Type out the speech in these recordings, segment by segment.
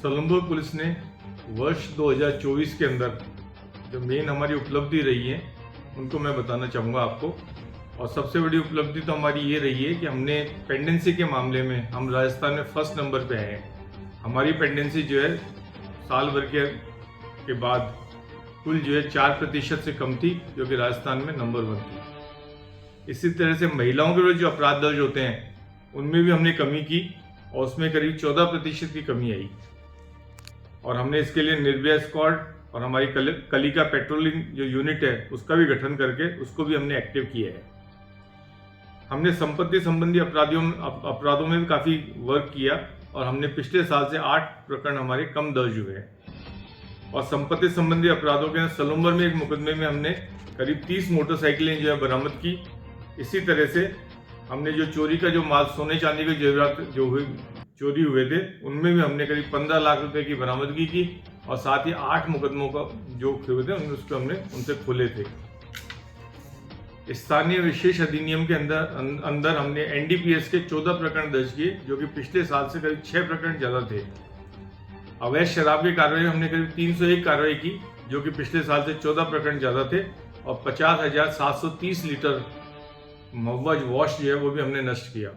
सलम्बो police ने वर्ष 2024 के अंदर जो मेन हमारी उपलब्धि रही है उनको मैं बताना चाहूँगा आपको। और सबसे बड़ी उपलब्धि तो हमारी ये रही है कि हमने पेंडेंसी के मामले में हम राजस्थान में फर्स्ट नंबर पे आए हैं। हमारी पेंडेंसी जो है साल भर के बाद कुल जो है 4% से कम थी, जो कि राजस्थान में नंबर 1 थी। इसी तरह से महिलाओं के जो अपराध दर्ज होते हैं उनमें भी हमने कमी की और उसमें करीब 14% की कमी आई। और हमने इसके लिए निर्भया स्क्वाड और हमारी कलिका पेट्रोलिंग जो यूनिट है उसका भी गठन करके उसको भी हमने एक्टिव किया है। हमने संपत्ति संबंधी अपराधों में भी काफ़ी वर्क किया और हमने पिछले साल से 8 प्रकरण हमारे कम दर्ज हुए हैं। और संपत्ति संबंधी अपराधों के सलम्बर में एक मुकदमे में हमने करीब 30 मोटरसाइकिलें जो है बरामद की। इसी तरह से हमने जो चोरी का जो माल, सोने चांदी के जेवरात जो चोरी हुए थे उनमें भी हमने करीब 15 लाख रुपए की बरामदगी की और साथ ही 8 मुकदमों का जो हुए थे उसको हमने उनसे खोले थे। स्थानीय विशेष अधिनियम के अंदर हमने एनडीपीएस के 14 प्रकरण दर्ज किए, जो कि पिछले साल से करीब 6 प्रकरण ज़्यादा थे। अवैध शराब की कार्रवाई हमने करीब 301 कार्रवाई की, जो कि पिछले साल से 14 प्रकरण ज़्यादा थे। और 50,730 लीटर महुआ वॉश जो है वो भी हमने नष्ट किया।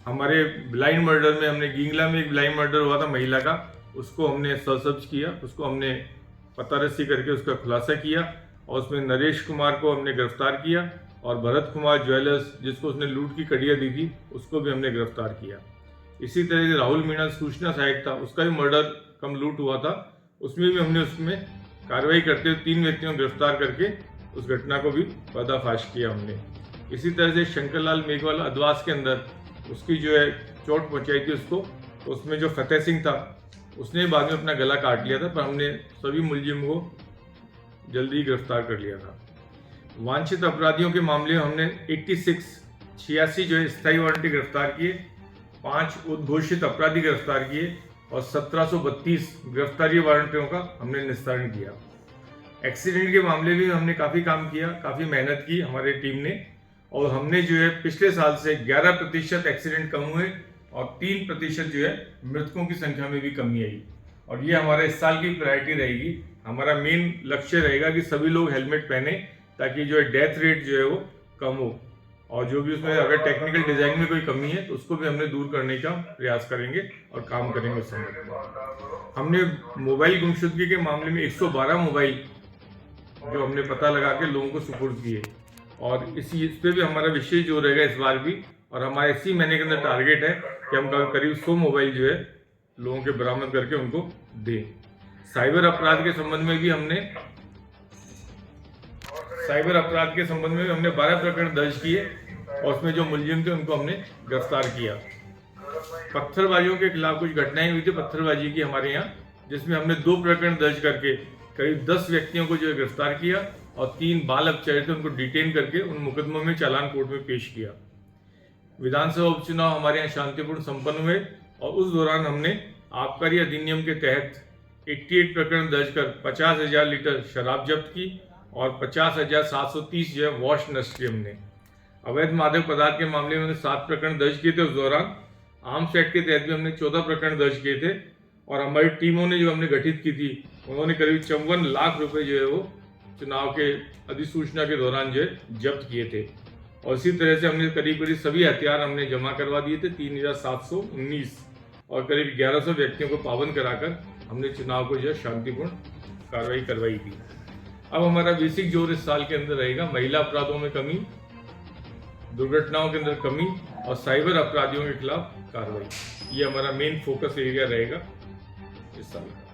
हमारे ब्लाइंड मर्डर में हमने गिंगला में एक ब्लाइंड मर्डर हुआ था महिला का, उसको हमने सर्च किया, उसको हमने पतारसी करके उसका खुलासा किया और उसमें नरेश कुमार को हमने गिरफ्तार किया और भरत कुमार ज्वेलर्स जिसको उसने लूट की कड़ियाँ दी थी उसको भी हमने गिरफ्तार किया। इसी तरह से राहुल मीणा सूचना सहायक था, उसका भी मर्डर कम लूट हुआ था, उसमें भी हमने उसमें कार्रवाई करते हुए 3 व्यक्तियों को गिरफ्तार करके उस घटना को भी पर्दाफाश किया हमने। इसी तरह से शंकरलाल मेघवाल अदवास के अंदर उसकी जो है चोट पहुंचाई थी उसको, उसमें जो फतेह सिंह था उसने बाद में अपना गला काट लिया था, पर हमने सभी मुलजिम को जल्दी गिरफ्तार कर लिया था। वांछित अपराधियों के मामले में हमने 86 जो है स्थायी वारंटी गिरफ्तार किए, 5 उद्घोषित अपराधी गिरफ्तार किए और 1732 गिरफ्तारी वारंटियों का हमने निस्तारण किया। एक्सीडेंट के मामले में हमने काफ़ी काम किया, काफ़ी मेहनत की हमारी टीम ने और हमने जो है पिछले साल से 11% एक्सीडेंट कम हुए और 3% जो है मृतकों की संख्या में भी कमी आई। और ये हमारा इस साल की प्रायोरिटी रहेगी। हमारा मेन लक्ष्य रहेगा कि सभी लोग हेलमेट पहने ताकि जो है डेथ रेट जो है वो कम हो। और जो भी उसमें अगर टेक्निकल डिजाइन में कोई कमी है तो उसको भी हमने दूर करने का प्रयास करेंगे और काम करेंगे उस समय। हमने मोबाइल गुमशुदगी के मामले में 112 मोबाइल जो हमने पता लगा के लोगों को सुपुर्द किए और इस पे भी हमारा विशेष जोर रहेगा इस बार भी। और हमारा इसी महीने के अंदर टारगेट है कि हम करीब 100 मोबाइल जो है लोगों के बरामद करके उनको दें। साइबर अपराध के संबंध में भी हमने 12 प्रकरण दर्ज किए और उसमें जो मुलजिम थे उनको हमने गिरफ्तार किया। पत्थरबाजियों के खिलाफ कुछ घटनाएं हुई थी पत्थरबाजी की हमारे यहाँ, जिसमें हमने 2 प्रकरण दर्ज करके करीब 10 व्यक्तियों को जो है गिरफ्तार किया और 3 बाल अपचारी थे उनको डिटेन करके उन मुकदमों में चालान कोर्ट में पेश किया। विधानसभा उपचुनाव हमारे यहाँ शांतिपूर्ण संपन्न हुए और उस दौरान हमने आबकारी अधिनियम के तहत 88 प्रकरण दर्ज कर 50,000 लीटर शराब जब्त की और 50,730 जो है वॉश नष्ट किए हमने। अवैध मादक पदार्थ के मामले में हमने 7 प्रकरण दर्ज किए थे। उस दौरान आर्म्स एक्ट के तहत भी हमने 14 प्रकरण दर्ज किए थे और हमारी टीमों ने जो हमने गठित की थी उन्होंने करीब 54 लाख रुपए जो है वो चुनाव के अधिसूचना के दौरान जो है जब्त किए थे। और इसी तरह से हमने करीब सभी हथियार हमने जमा करवा दिए थे 3,719 और करीब 1100 व्यक्तियों को पाबंद कराकर हमने चुनाव को जो है शांतिपूर्ण कार्रवाई करवाई थी। अब हमारा बेसिक जोर इस साल के अंदर रहेगा महिला अपराधों में कमी, दुर्घटनाओं के अंदर कमी और साइबर अपराधियों के खिलाफ कार्रवाई। ये हमारा मेन फोकस एरिया रहेगा इस साल का।